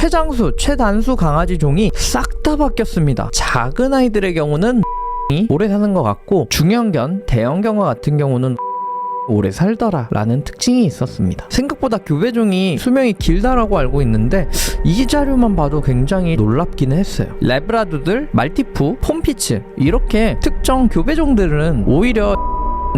최장수, 최단수 강아지 종이 싹 다 바뀌었습니다. 작은 아이들의 경우는 오래 사는 것 같고 중형견, 대형견과 같은 경우는 오래 살더라 라는 특징이 있었습니다. 생각보다 교배종이 수명이 길다라고 알고 있는데 이 자료만 봐도 굉장히 놀랍기는 했어요. 레브라도들, 말티푸, 폼피츠 이렇게 특정 교배종들은 오히려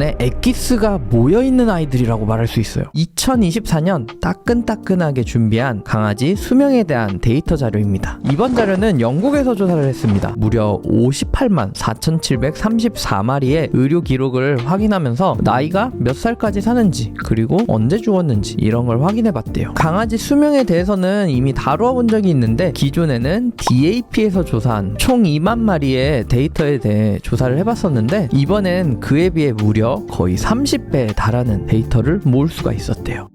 엑기스가 모여있는 아이들이라고 말할 수 있어요. 2024년 따끈따끈하게 준비한 강아지 수명에 대한 데이터 자료입니다. 이번 자료는 영국에서 조사를 했습니다. 무려 58만 4,734마리의 의료 기록을 확인하면서 나이가 몇 살까지 사는지 그리고 언제 죽었는지 이런 걸 확인해 봤대요. 강아지 수명에 대해서는 이미 다루어 본 적이 있는데 기존에는 DAP에서 조사한 총 2만 마리의 데이터에 대해 조사를 해봤었는데 이번엔 그에 비해 무려 거의 30배에 달하는 데이터를 모을 수가 있었대요.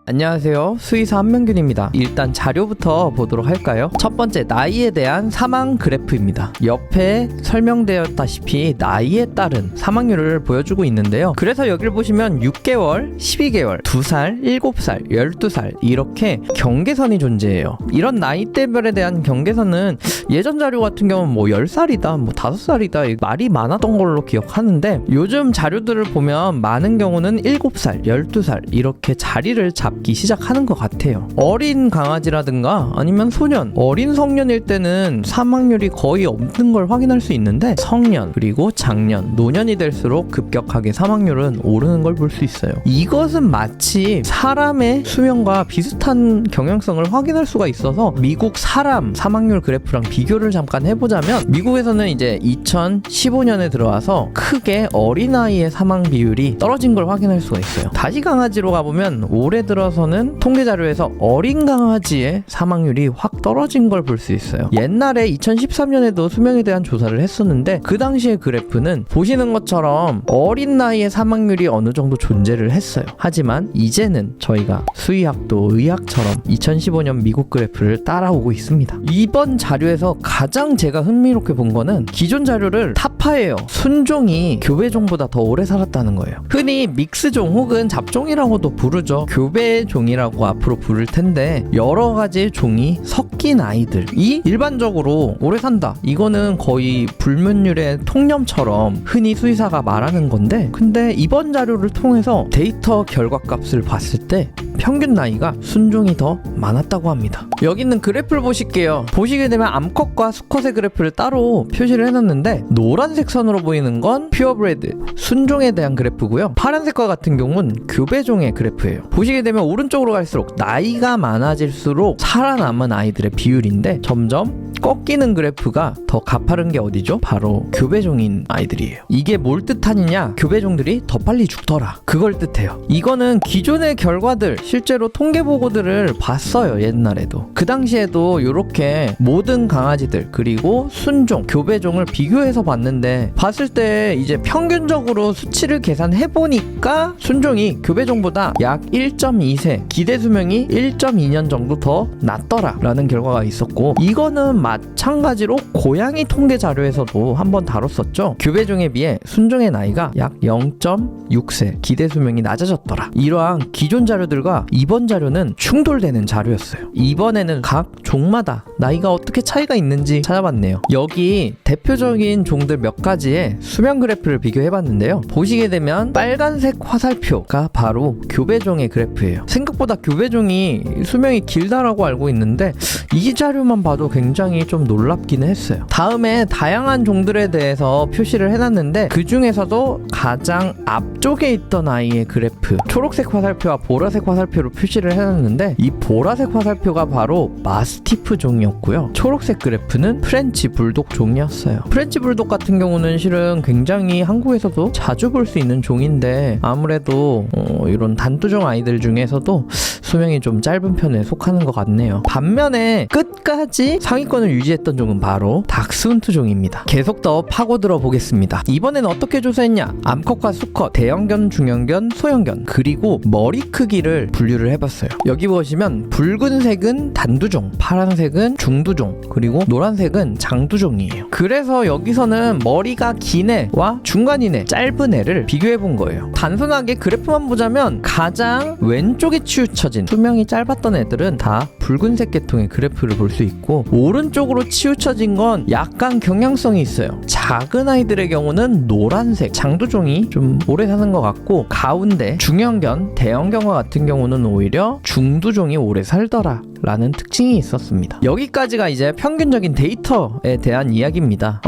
안녕하세요. 수의사 한명균입니다. 일단 자료부터 보도록 할까요? 첫 번째, 나이에 대한 사망 그래프입니다. 옆에 설명되었다시피 나이에 따른 사망률을 보여주고 있는데요. 그래서 여기를 보시면 6개월, 12개월, 2살, 7살, 12살 이렇게 경계선이 존재해요. 이런 나이대별에 대한 경계선은 예전 자료 같은 경우는 뭐 10살이다, 뭐 5살이다 말이 많았던 걸로 기억하는데 요즘 자료들을 보면 많은 경우는 7살, 12살 이렇게 자리를 잡기 시작하는 것 같아요. 어린 강아지라든가 아니면 소년, 어린 성년일 때는 사망률이 거의 없는 걸 확인할 수 있는데 성년, 그리고 장년, 노년이 될수록 급격하게 사망률은 오르는 걸 볼 수 있어요. 이것은 마치 사람의 수명과 비슷한 경향성을 확인할 수가 있어서 미국 사람 사망률 그래프랑 비교를 잠깐 해보자면 미국에서는 이제 2015년에 들어와서 크게 어린아이의 사망 비율이 떨어진 걸 확인할 수가 있어요. 다시 강아지로 가보면 올해 들어서는 통계 자료에서 어린 강아지의 사망률이 확 떨어진 걸 볼 수 있어요. 옛날에 2013년에도 수명에 대한 조사를 했었는데 그 당시의 그래프는 보시는 것처럼 어린 나이의 사망률이 어느 정도 존재를 했어요. 하지만 이제는 저희가 수의학도 의학처럼 2015년 미국 그래프를 따라오고 있습니다. 이번 자료에서 가장 제가 흥미롭게 본 거는 기존 자료를 타파해요. 순종이 교배종보다 더 오래 살았다는 거예요. 흔히 믹스종 혹은 잡종이라고도 부르죠. 교배종이라고 앞으로 부를 텐데 여러 가지의 종이 섞인 아이들이 일반적으로 오래 산다. 이거는 거의 불문율의 통념처럼 흔히 수의사가 말하는 건데 근데 이번 자료를 통해서 데이터 결과값을 봤을 때 평균 나이가 순종이 더 많았다고 합니다. 여기 있는 그래프를 보실게요. 보시게 되면 암컷과 수컷의 그래프를 따로 표시를 해놨는데 노란색 선으로 보이는 건 퓨어브레드, 순종에 대한 그래프고요. 파란색과 같은 경우는 교배종의 그래프예요. 보시게 되면 오른쪽으로 갈수록 나이가 많아질수록 살아남은 아이들의 비율인데 점점 꺾이는 그래프가 더 가파른 게 어디죠? 바로 교배종인 아이들이에요. 이게 뭘 뜻하느냐? 교배종들이 더 빨리 죽더라. 그걸 뜻해요. 이거는 기존의 결과들, 실제로 통계 보고들을 봤어요. 옛날에도. 그 당시에도 이렇게 모든 강아지들 그리고 순종, 교배종을 비교해서 봤는데 봤을 때 이제 평균적으로 수치를 계산해보니까 순종이 교배종보다 약 1.2세, 기대 수명이 1.2년 정도 더 낮더라 라는 결과가 있었고 이거는 마찬가지로 고양이 통계 자료에서도 한번 다뤘었죠. 교배종에 비해 순종의 나이가 약 0.6세, 기대 수명이 낮아졌더라. 이러한 기존 자료들과 이번 자료는 충돌되는 자료였어요. 이번에는 각 종마다 나이가 어떻게 차이가 있는지 찾아봤네요. 여기 대표적인 종들 몇 가지의 수명 그래프를 비교해봤는데요. 보시게 되면 빨간색 화살표가 바로 교배종의 그래프예요. 생각보다 교배종이 수명이 길다라고 알고 있는데 이 자료만 봐도 굉장히 좀 놀랍기는 했어요. 다음에 다양한 종들에 대해서 표시를 해놨는데 그 중에서도 가장 앞쪽에 있던 아이의 그래프, 초록색 화살표와 보라색 화살표로 표시를 해놨는데 이 보라색 화살표가 바로 마스티프 종이었고요. 초록색 그래프는 프렌치 불독 종이었어요. 프렌치 불독 같은 경우는 실은 굉장히 한국에서도 자주 볼 수 있는 종인데 아무래도 이런 단두종 아이들 중에서도 수명이 좀 짧은 편에 속하는 것 같네요. 반면에 끝까지 상위권을 유지했던 종은 바로 닥스훈트 종입니다. 계속 더 파고들어 보겠습니다. 이번엔 어떻게 조사했냐? 암컷과 수컷, 대형견, 중형견, 소형견 그리고 머리 크기를 분류를 해봤어요. 여기 보시면 붉은색은 단두종, 파란색은 중두종, 그리고 노란색은 장두종이에요. 그래서 여기서는 머리가 긴 애와 중간인 애, 짧은 애를 비교해 본 거예요. 단순하게 그래프만 보자면 가장 왼쪽에 치우쳐진 대표적인 수명이 짧았던 애들은 다 붉은색 계통의 그래프를 볼 수 있고, 오른쪽으로 치우쳐진 건 약간 경향성이 있어요. 작은 아이들의 경우는 노란색, 장두종이 좀 오래 사는 것 같고, 가운데 중형견, 대형견과 같은 경우는 오히려 중두종이 오래 살더라 라는 특징이 있었습니다. 여기까지가 이제 평균적인 데이터에 대한 이야기입니다.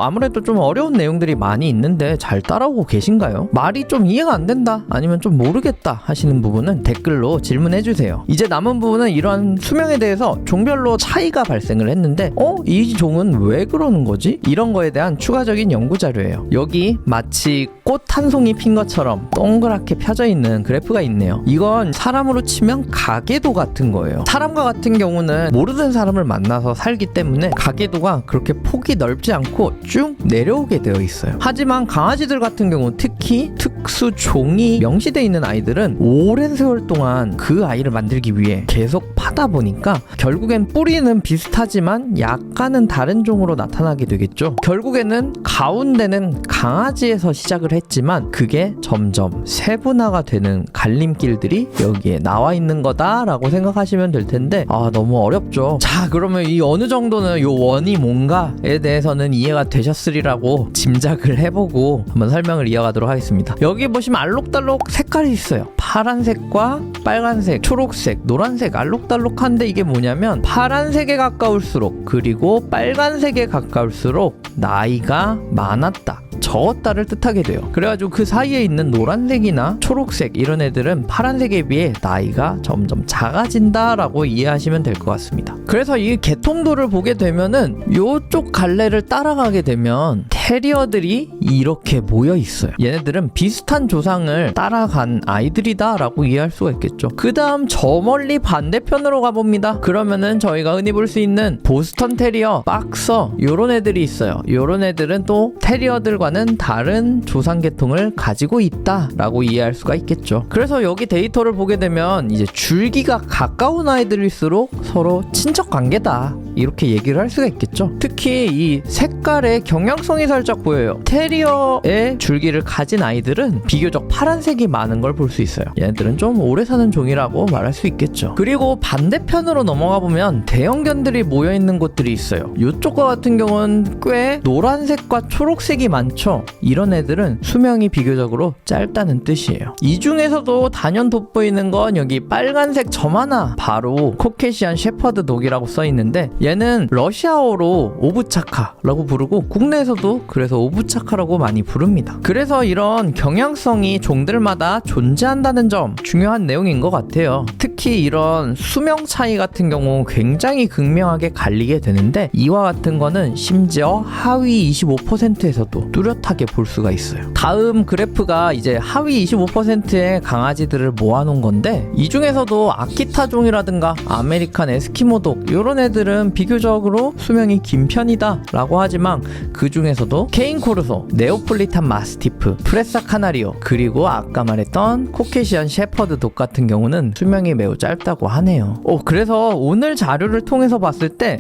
아무래도 좀 어려운 내용들이 많이 있는데 잘 따라오고 계신가요? 말이 좀 이해가 안 된다, 아니면 좀 모르겠다 하시는 부분은 댓글로 질문해 주세요. 이제 남은 부분은 이러한 수명에 대해서 종별로 차이가 발생을 했는데 이 종은 왜 그러는 거지? 이런 거에 대한 추가적인 연구 자료예요. 여기 마치 꽃 한 송이 핀 것처럼 동그랗게 펴져 있는 그래프가 있네요. 이건 사람으로 치면 가계도 같은 거예요. 사람과 같은 경우는 모르는 사람을 만나서 살기 때문에 가계도가 그렇게 폭이 넓지 않고 쭉 내려오게 되어 있어요. 하지만 강아지들 같은 경우, 특히 특수 종이 명시되어 있는 아이들은 오랜 세월 동안 그 아이를 만들기 위해 계속 파다 보니까 결국엔 뿌리는 비슷하지만 약간은 다른 종으로 나타나게 되겠죠. 결국에는 가운데는 강아지에서 시작을 했지만 그게 점점 세분화가 되는 갈림길들이 여기에 나와 있는 거다라고 생각하시면 될 텐데, 너무 어렵죠. 자, 그러면 이 어느 정도는 요 원이 뭔가에 대해서는 이해가 되셨으리라고 짐작을 해보고 한번 설명을 이어가도록 하겠습니다. 여기 보시면 알록달록 색깔이 있어요. 파란색과 빨간색, 초록색, 노란색, 알록달록한데 이게 뭐냐면 파란색에 가까울수록, 그리고 빨간색에 가까울수록 나이가 많았다, 적었다를 뜻하게 돼요. 그래가지고 그 사이에 있는 노란색이나 초록색 이런 애들은 파란색에 비해 나이가 점점 작아진다라고 이해하시면 될 것 같습니다. 그래서 이 개통도를 보게 되면은 요쪽 갈래를 따라가게 되면 테리어들이 이렇게 모여 있어요. 얘네들은 비슷한 조상을 따라간 아이들이다 라고 이해할 수가 있겠죠. 그 다음 저 멀리 반대편으로 가봅니다. 그러면은 저희가 흔히 볼 수 있는 보스턴 테리어, 박서 요런 애들이 있어요. 요런 애들은 또 테리어들과는 다른 조상 계통을 가지고 있다 라고 이해할 수가 있겠죠. 그래서 여기 데이터를 보게 되면 이제 줄기가 가까운 아이들일수록 서로 친척 관계다 이렇게 얘기를 할 수가 있겠죠. 특히 이 색깔의 경향성이 살짝 보여요. 테리어의 줄기를 가진 아이들은 비교적 파란색이 많은 걸 볼 수 있어요. 얘네들은 좀 오래 사는 종이라고 말할 수 있겠죠. 그리고 반대편으로 넘어가 보면 대형견들이 모여있는 곳들이 있어요. 이쪽과 같은 경우는 꽤 노란색과 초록색이 많죠. 이런 애들은 수명이 비교적으로 짧다는 뜻이에요. 이 중에서도 단연 돋보이는 건 여기 빨간색 점 하나, 바로 코케시안 셰퍼드 독이라고 써있는데, 얘는 러시아어로 오브차카라고 부르고 국내에서도 그래서 오브차카라고 많이 부릅니다. 그래서 이런 경향성이 종들마다 존재한다는 점 중요한 내용인 것 같아요. 특히 이런 수명 차이 같은 경우 굉장히 극명하게 갈리게 되는데, 이와 같은 거는 심지어 하위 25%에서도 뚜렷하게 볼 수가 있어요. 다음 그래프가 이제 하위 25%의 강아지들을 모아놓은 건데, 이 중에서도 아키타 종이라든가 아메리칸 에스키모독 이런 애들은 비교적으로 수명이 긴 편이다 라고 하지만, 그 중에서도 케인 코르소, 네오폴리탄 마스티프, 프레사 카나리오, 그리고 아까 말했던 코케시안 셰퍼드 독 같은 경우는 수명이 매우 짧다고 하네요. 그래서 오늘 자료를 통해서 봤을 때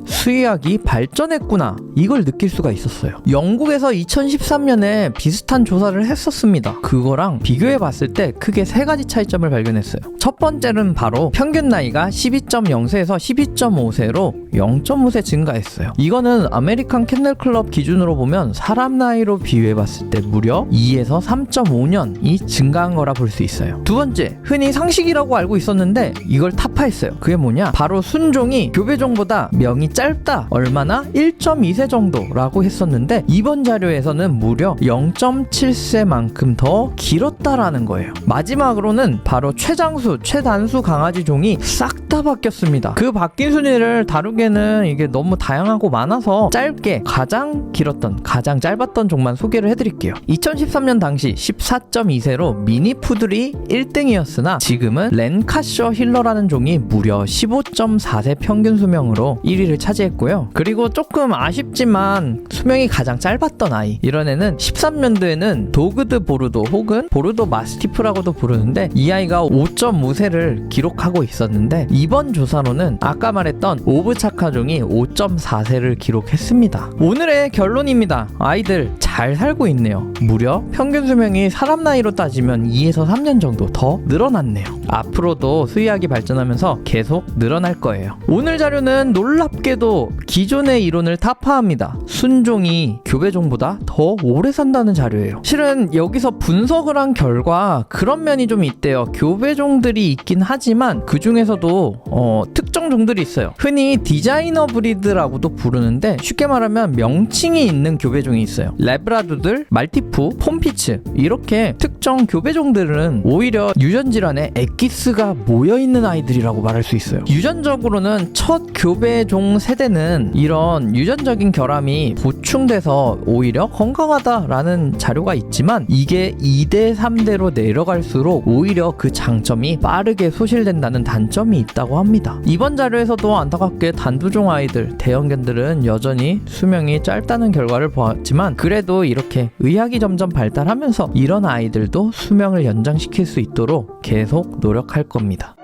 수의학이 발전했구나 이걸 느낄 수가 있었어요. 영국에서 2013년에 비슷한 조사를 했었습니다. 그거랑 비교해 봤을 때 크게 세 가지 차이점을 발견했어요. 첫 번째는 바로 평균 나이가 12.0세에서 12.5세로 0.5세 증가했어요. 이거는 아메리칸 캔넬 클럽 기준으로 보면 사람 나이로 비교해 봤을 때 무려 2에서 3.5년이 증가한 거라 볼 수 있어요. 두 번째, 흔히 상식이라고 알고 있었는데 이걸 타파했어요. 그게 뭐냐? 바로 순종이 교배종보다 명이 짧다, 얼마나 1.2세 정도라고 했었는데, 이번 자료에서는 무려 0.7세만큼 더 길었다라는 거예요. 마지막으로는 바로 최장수, 최단수 강아지 종이 싹 다 바뀌었습니다. 그 바뀐 순위를 다루기에는 이게 너무 다양하고 많아서 짧게 가장 길었던, 가장 짧았던 종만 소개를 해드릴게요. 2013년 당시 14.2세로 미니푸들이 1등이었으나 지금은 렌카셔 힐러라는 종이 무려 15.4세 평균 수명으로 1위를 차지했고요. 그리고 조금 아쉽지만 수명이 가장 짧았던 아이, 이런 애는 13년도에는 도그드 보르도 혹은 보르도 마스티프라고도 부르는데, 이 아이가 5.5세를 기록하고 있었는데, 이번 조사로는 아까 말했던 오브차카종이 5.4세를 기록했습니다. 오늘의 결론입니다. 아이들 잘 살고 있네요. 무려 평균 수명이 사람 나이로 따지면 2에서 3년 정도 더 늘어났네요. 앞으로도 수의학이 발전하면서 계속 늘어날 거예요. 오늘 자료는 놀랍게도 기존의 이론을 타파합니다. 순종이 교배종보다 더 오래 산다는 자료예요. 실은 여기서 분석을 한 결과 그런 면이 좀 있대요. 교배종들이 있긴 하지만 그 중에서도 특정 종들이 있어요. 흔히 디자이너 브리드라고도 부르는데 쉽게 말하면 명칭이 있는 교배종이 있어요. 레브라도들, 말티푸, 폼피츠 이렇게 특정 교배종들은 오히려 유전질환에 엑기스가 모여있는 아이들이라고 말할 수 있어요. 유전적으로는 첫 교배종 세대는 이런 유전적인 결함이 보충돼서 오히려 건강하다라는 자료가 있지만 이게 2대, 3대로 내려갈수록 오히려 그 장점이 빠르게 소실된다는 단점이 있다고 합니다. 이번 자료에서도 안타깝게 단두종 아이들, 대형견들은 여전히 수명이 짧다는 결과를 보았지만 그래도 이렇게 의학이 점점 발달하면서 이런 아이들도 수명을 연장시킬 수 있도록 계속 노력할 겁니다.